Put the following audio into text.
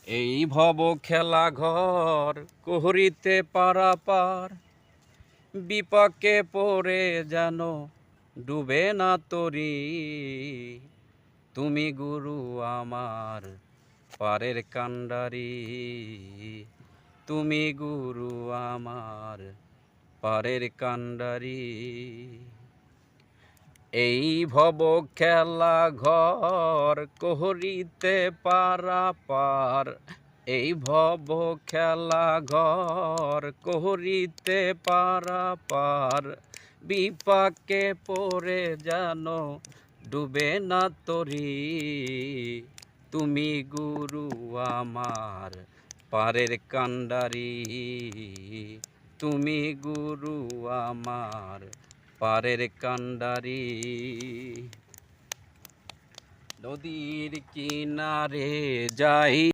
এই ভব খেলা ঘর করিতে পারাপার, বিপাকে পড়ে যেন ডুবে না তরি। তুমি গুরু আমার পারের কান্ডারি, তুমি গুরু আমার পারের কান্ডারি। এই ভব খেলা ঘর করিতে পারাপার, এই ভব খেলা ঘর করিতে পারাপার, বিপাকে পড়ে যেন ডুবে না তরি। তুমি গুরু আমার পারের কান্ডারি, তুমি গুরু আমার পারের কান্ডারি। নদীর কিনারে যাই